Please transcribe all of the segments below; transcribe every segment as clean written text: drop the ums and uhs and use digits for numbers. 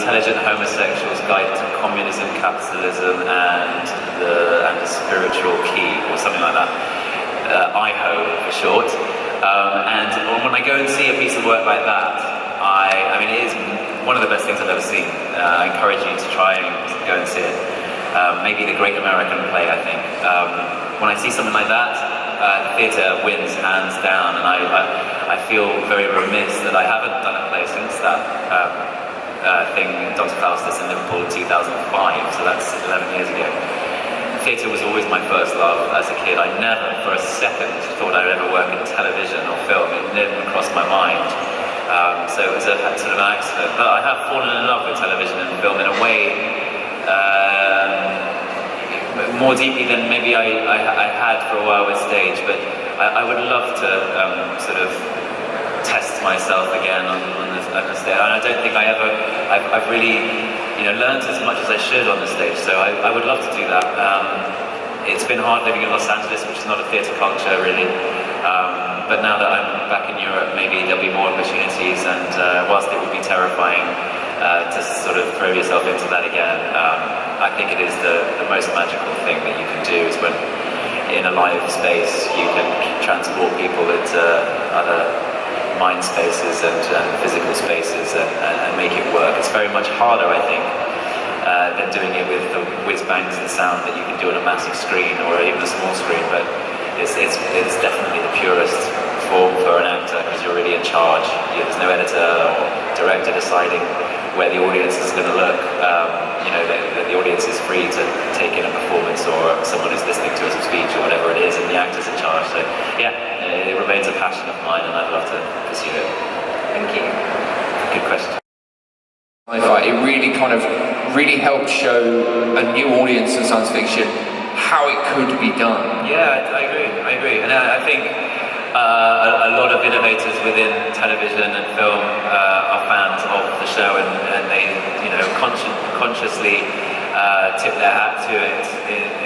Intelligent Homosexuals Guide to Communism, Capitalism, and the Spiritual Key, or something like that. IHO for short. And when I go and see a piece of work like that, I mean, it is one of the best things I've ever seen. I encourage you to try and go and see it. Maybe the Great American Play, I think. When I see something like that, the theatre wins hands down, and I feel very remiss that I haven't done a play since that thing, Dr. Faustus in Liverpool in 2005, so that's 11 years ago. Theatre was always my first love as a kid. I never for a second thought I'd ever work in television or film. It never crossed my mind. So it was a sort of an accident. But I have fallen in love with television and film in a way more deeply than maybe I had for a while with stage. But I would love to sort of test myself again on the stage. And I don't think I've really learned as much as I should on the stage. So I would love to do that. It's been hard living in Los Angeles, which is not a theatre culture really. But now that I'm back in Europe, maybe there'll be more opportunities, and whilst it would be terrifying to sort of throw yourself into that again, I think it is the most magical thing that you can do, is when in a live space you can transport people into other mind spaces and physical spaces and make it work. It's very much harder, I think, than doing it with the whiz-bangs and sound that you can do on a massive screen or even a small screen, but it's definitely the purest form for an actor, because you're really in charge. There's no editor or director deciding where the audience is going to look. The audience is free to take in a performance, or someone is listening to a speech or whatever it is, and the actor's in charge. So yeah, it remains a passion of mine, and I'd love to pursue it. Thank you. Good question. It really helped show a new audience of science fiction how it could be done. Yeah, I agree. And I think a lot of innovators within television and film are fans of the show, and they consciously tip their hat to it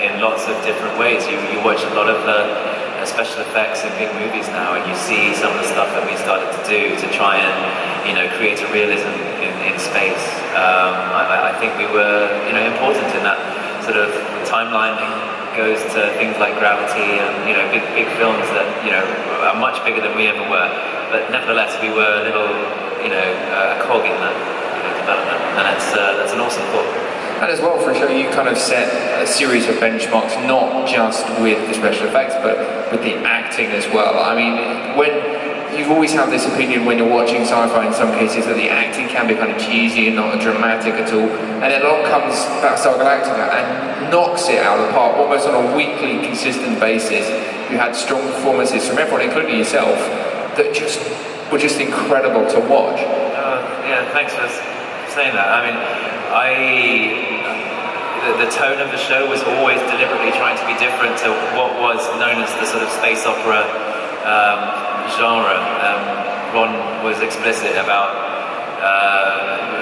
in lots of different ways. You watch a lot of the special effects in big movies now, and you see some of the stuff that we started to do to try and create a realism in space. I think we were important in that sort of timeline that goes to things like Gravity and big films that are much bigger than we ever were, but nevertheless we were a little a cog in that development, and that's an awesome thought. And as well, for a show, you kind of set a series of benchmarks, not just with the special effects, but with the acting as well. I mean, when you've always had this opinion when you're watching sci-fi in some cases that the acting can be kind of cheesy and not dramatic at all, and then along comes Battlestar Galactica and knocks it out of the park almost on a weekly, consistent basis. You had strong performances from everyone, including yourself, that were just incredible to watch. Yeah, thanks for saying that. I mean, the tone of the show was always deliberately trying to be different to what was known as the sort of space opera genre. Ron was explicit about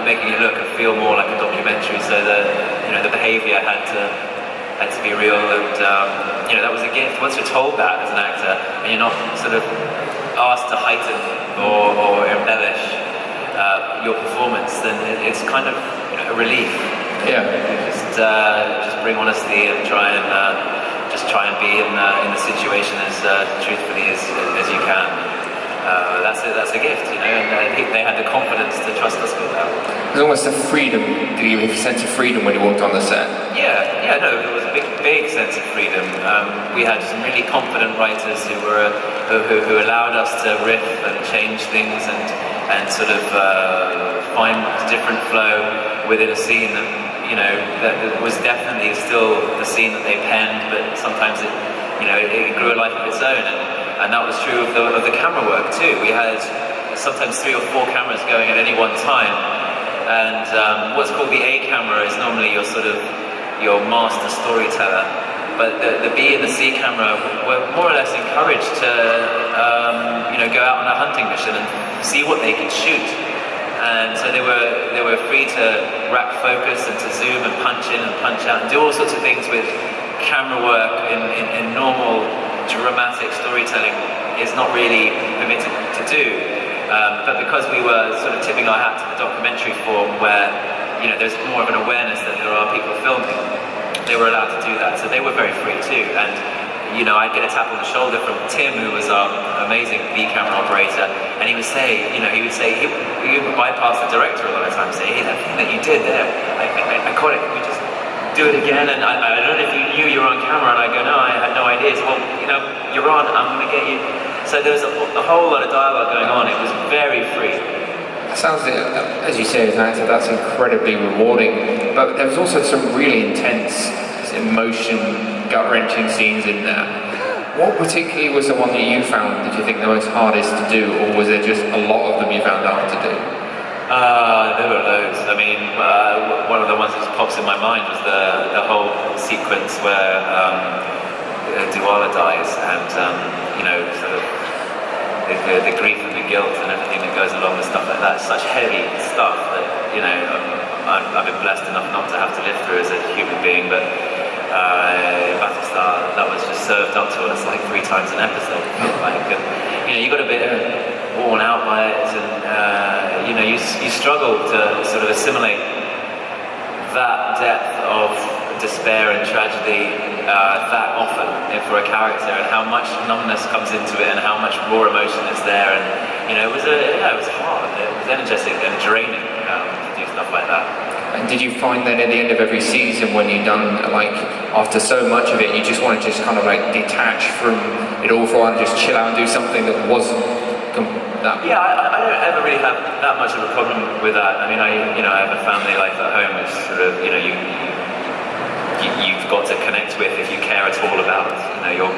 making it look and feel more like a documentary, so the behaviour had to be real, and that was a gift. Once you're told that as an actor, and you're not sort of asked to heighten or embellish your performance, then it's kind of a relief. Yeah. Just bring honesty and try and be in the situation as truthfully as you can. That's a gift, and I think they had the confidence to trust us with that. There's almost a freedom. Do you have a sense of freedom when you walked on the set? Yeah, no, it was a big sense of freedom. We had some really confident writers who allowed us to riff and change things and sort of find different flow within a scene that was definitely still the scene that they penned, but sometimes it grew a life of its own, and that was true of the camera work too. We had sometimes 3 or 4 cameras going at any one time, and what's called the A camera is normally your master storyteller, but the B and the C camera were more or less encouraged to go out on a hunting mission and see what they could shoot. And so they were free to rack focus and to zoom and punch in and punch out and do all sorts of things with camera work in normal dramatic storytelling is not really permitted to do. But because we were sort of tipping our hat to the documentary form, where there's more of an awareness that there are people filming. They were allowed to do that, so they were very free too. And I'd get a tap on the shoulder from Tim, who was our amazing B camera operator, and he would say, he would bypass the director a lot of times, say, hey, that thing that you did there, I caught it, can we just do it again? And I don't know if you knew you were on camera, and I go, no, I had no idea. So, well, you're on, I'm going to get you. So there was a whole lot of dialogue going on. It was very free. Sounds, as you say, as an actor, that's incredibly rewarding. But there was also some really intense emotion, gut-wrenching scenes in there. What particularly was the one that you found, did you think, the most hardest to do, or was there just a lot of them you found hard to do? There were loads. I mean, one of the ones that just pops in my mind was the whole sequence where Duala dies, and sort of the grief and the guilt and everything that goes along with stuff like that. Such heavy stuff that I've been blessed enough not to have to live through as a human being, but Battlestar, that was just served up to us like 3 times an episode. You got a bit worn out by it, and you struggle to sort of assimilate that depth of despair and tragedy that often for a character, and how much numbness comes into it, and how much raw emotion is there, and it was hard, it was energetic and draining to do stuff like that. And did you find that at the end of every season, when you've done, after so much of it, you just want to just kind of detach from it all for a while and just chill out and do something that wasn't that? Yeah, I don't ever really have that much of a problem with that. I mean, I have a family life at home, which sort of, you've got to connect with if you care at all about, your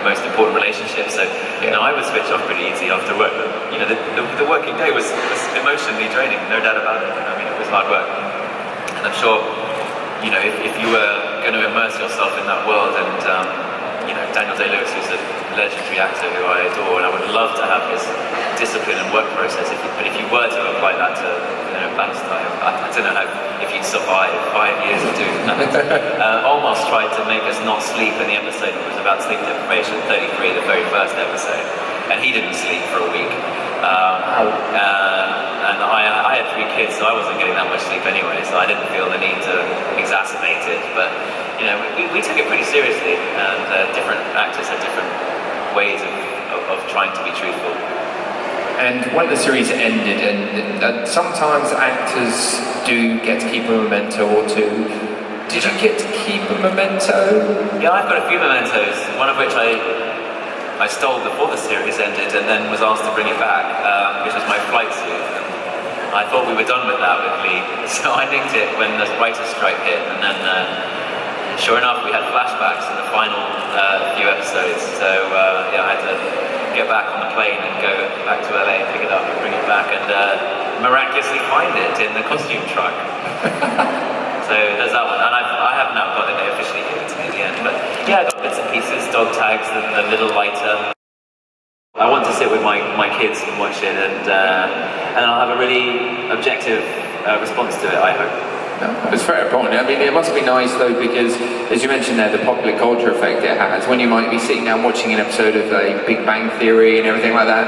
most important relationship. So, I would switch off pretty easy after work. But, the working day was emotionally draining, no doubt about it. I mean, it was hard work. And I'm sure, if you were going to immerse yourself in that world, and, Daniel Day-Lewis, who's a legendary actor who I adore, and I would love to have his discipline and work process, but if you were to apply that to, Battlestar, I don't know if you'd survive 5 years of doing that. Almost tried to make us not sleep in the episode that was about sleep deprivation, 33, the very first episode, and he didn't sleep for a week. And I had 3 kids, so I wasn't getting that much sleep anyway, so I didn't feel the need to exacerbate it. But we took it pretty seriously, and different actors had different ways of trying to be truthful. And when the series ended, and sometimes actors do get to keep a memento or two. Did you get to keep a memento? Yeah, I've got a few mementos, one of which I stole before the series ended, and then was asked to bring it back, which was my flight suit. I thought we were done with that with Lee, so I nicked it when the writer's strike hit, and then sure enough we had flashbacks in the final few episodes, so I had to get back on the plane and go back to LA and pick it up and bring it back, and miraculously find it in the costume truck. So there's that one, and I have now got it officially given to me at the end, but I got bits and pieces, dog tags, the little lighter. I want to sit with my kids and watch it, and I'll have a really objective response to it, I hope. It's very important. I mean, it must be nice though, because as you mentioned there, the popular culture effect it has, when you might be sitting down watching an episode of Big Bang Theory and everything like that,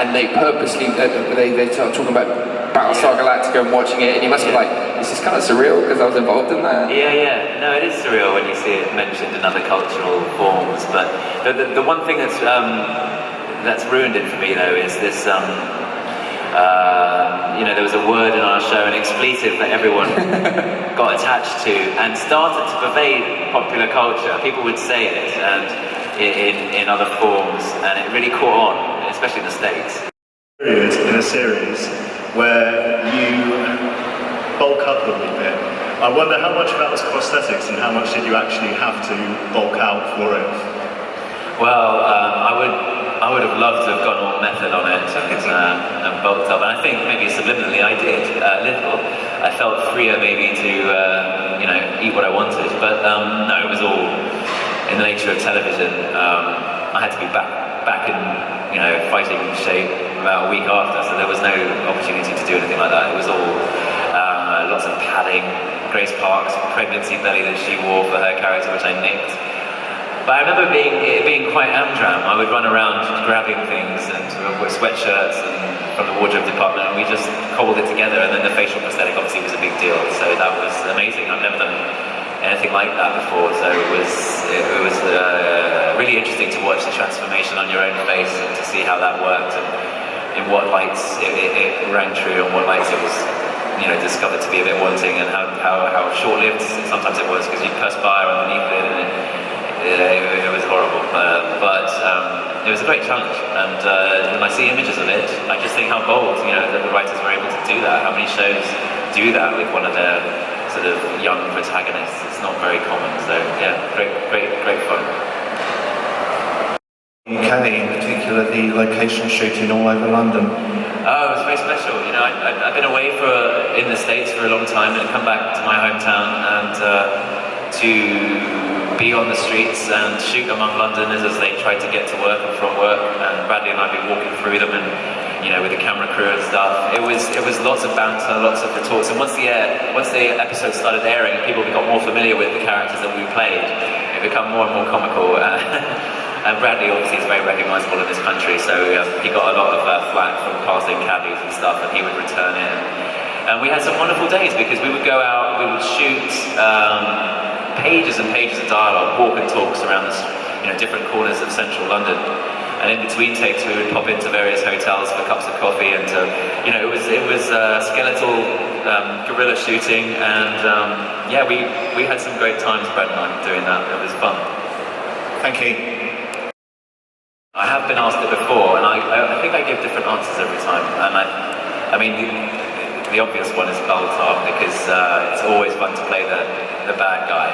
and they purposely, they start talking about Battlestar Galactica and watching it, and you must be like, this is kind of surreal because I was involved in that. Yeah. No, it is surreal when you see it mentioned in other cultural forms, but the one thing that's ruined it for me though is this, there was a word in our show, an expletive that everyone got attached to and started to pervade popular culture. People would say it and in other forms, and it really caught on, especially in the States. In a series where you bulk up a little bit. I wonder how much of that was prosthetics and how much did you actually have to bulk out for it? Well, I would have loved to have gone all method on it and bulked up, and I think maybe subliminally I did a little. I felt freer maybe to eat what I wanted, but no, it was all in the nature of television. I had to be back in fighting shape about a week after, so there was no opportunity to do anything like that. It was all lots of padding. Grace Park's pregnancy belly that she wore for her character, which I nicked. But I remember it being quite amdram. I would run around grabbing things and sweatshirts and from the wardrobe department, and we just cobbled it together. And then the facial prosthetic obviously was a big deal, so that was amazing. I've never done anything like that before, so it was really interesting to watch the transformation on your own face and to see how that worked and in what lights it rang true and what lights it was discovered to be a bit wanting, and how short-lived sometimes it was, because you perspire underneath it and it was horrible, but it was a great challenge. And when I see images of it, I just think how bold that the writers were able to do that. How many shows do that with one of their sort of young protagonists? It's not very common. So yeah, great fun. UK, in particular, the location shooting all over London. Oh, it was very special. I've been away in the States for a long time, and come back to my hometown and to be on the streets and shoot among Londoners as they tried to get to work and from work. And Bradley and I'd be walking through them, and with the camera crew and stuff. It was lots of banter, lots of retorts. And once the episode started airing, and people got more familiar with the characters that we played, it became more and more comical. And Bradley obviously is very recognisable in this country, so he got a lot of flack from passing cabbies and stuff, and he would return it. And we had some wonderful days, because we would go out, we would shoot pages and pages of dialogue, walk and talks around different corners of central London. And in between takes, we would pop into various hotels for cups of coffee, and it was skeletal guerrilla shooting, and we had some great times, Brad and I, doing that. It was fun. Thank you. I have been asked it before, and I think I give different answers every time. And I mean, the obvious one is Baltar, because it's always fun to play the bad guy,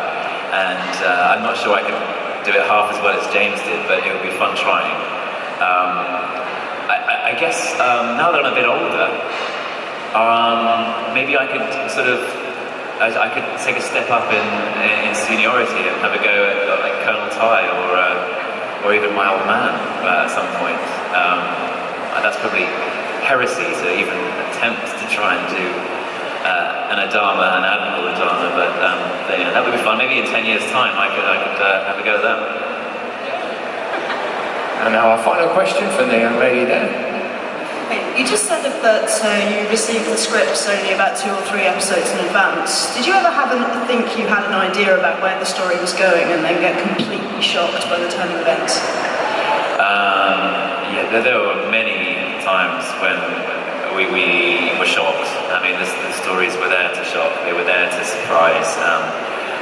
and I'm not sure I could do it half as well as James did, but it would be fun trying. I guess now that I'm a bit older, maybe I could I could take a step up in seniority and have a go at like Colonel Ty or even my old man at some point. That's probably heresy to even attempt to try and do an Adama, an Admiral Adama, but that would be fun. Maybe in 10 years' time I could have a go at that. And now our final question from the young lady there. You just said that you received the scripts only about 2 or 3 episodes in advance. Did you ever think you had an idea about where the story was going and then get completely shocked by the turn of events? There were many times when we were shocked. I mean, the stories were there to shock. They were there to surprise.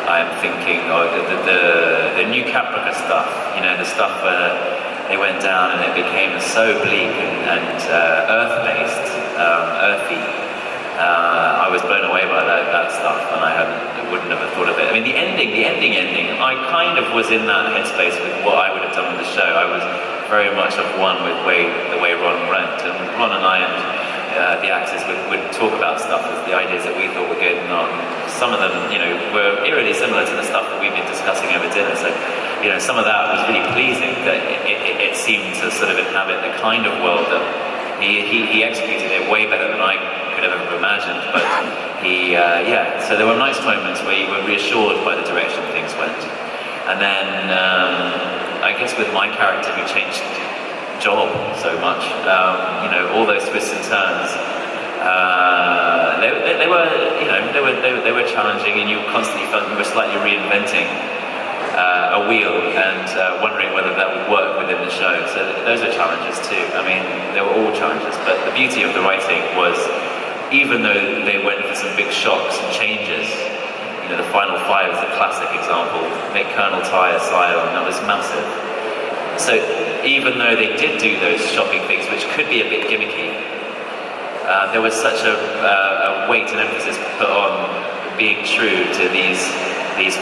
I'm thinking the new Caprica stuff. The stuff where they went down and it became so bleak and earth-based, earthy. I was blown away by that stuff, and I wouldn't have thought of it. I mean, the ending. I kind of was in that headspace with what I would have done with the show. I was very much of one with the way Ron went, and Ron and I and the actors would talk about stuff, the ideas that we thought were good, and some of them, were eerily similar to the stuff that we've been discussing over dinner. So, some of that was really pleasing, that it seemed to sort of inhabit the kind of world that he executed it way better than I could have ever imagined. But so there were nice moments where you were reassured by the direction things went. And then, I guess with my character who changed job so much, all those twists and turns, they were challenging, and you constantly felt you were slightly reinventing a wheel and wondering whether that would work within the show. So those are challenges too. I mean, they were all challenges, but the beauty of the writing was, even though they went for some big shocks and changes, the final 5 is a classic example. Make Colonel Ty a Cylon, that was massive. So even though they did do those shocking things, which could be a bit gimmicky, there was such a weight and emphasis put on being true to these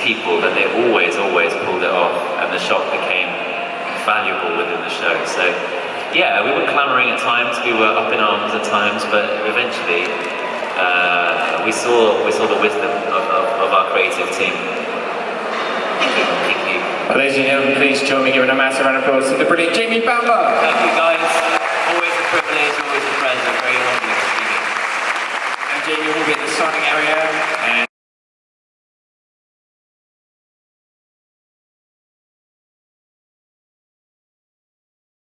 people that they always pulled it off, and the shock became valuable within the show. So yeah, we were clamouring at times, we were up in arms at times, but eventually we saw the wisdom of our creative team. Thank you. Well, ladies and gentlemen, please join me giving a massive round of applause to the brilliant Jamie Bamber. Thank you, guys.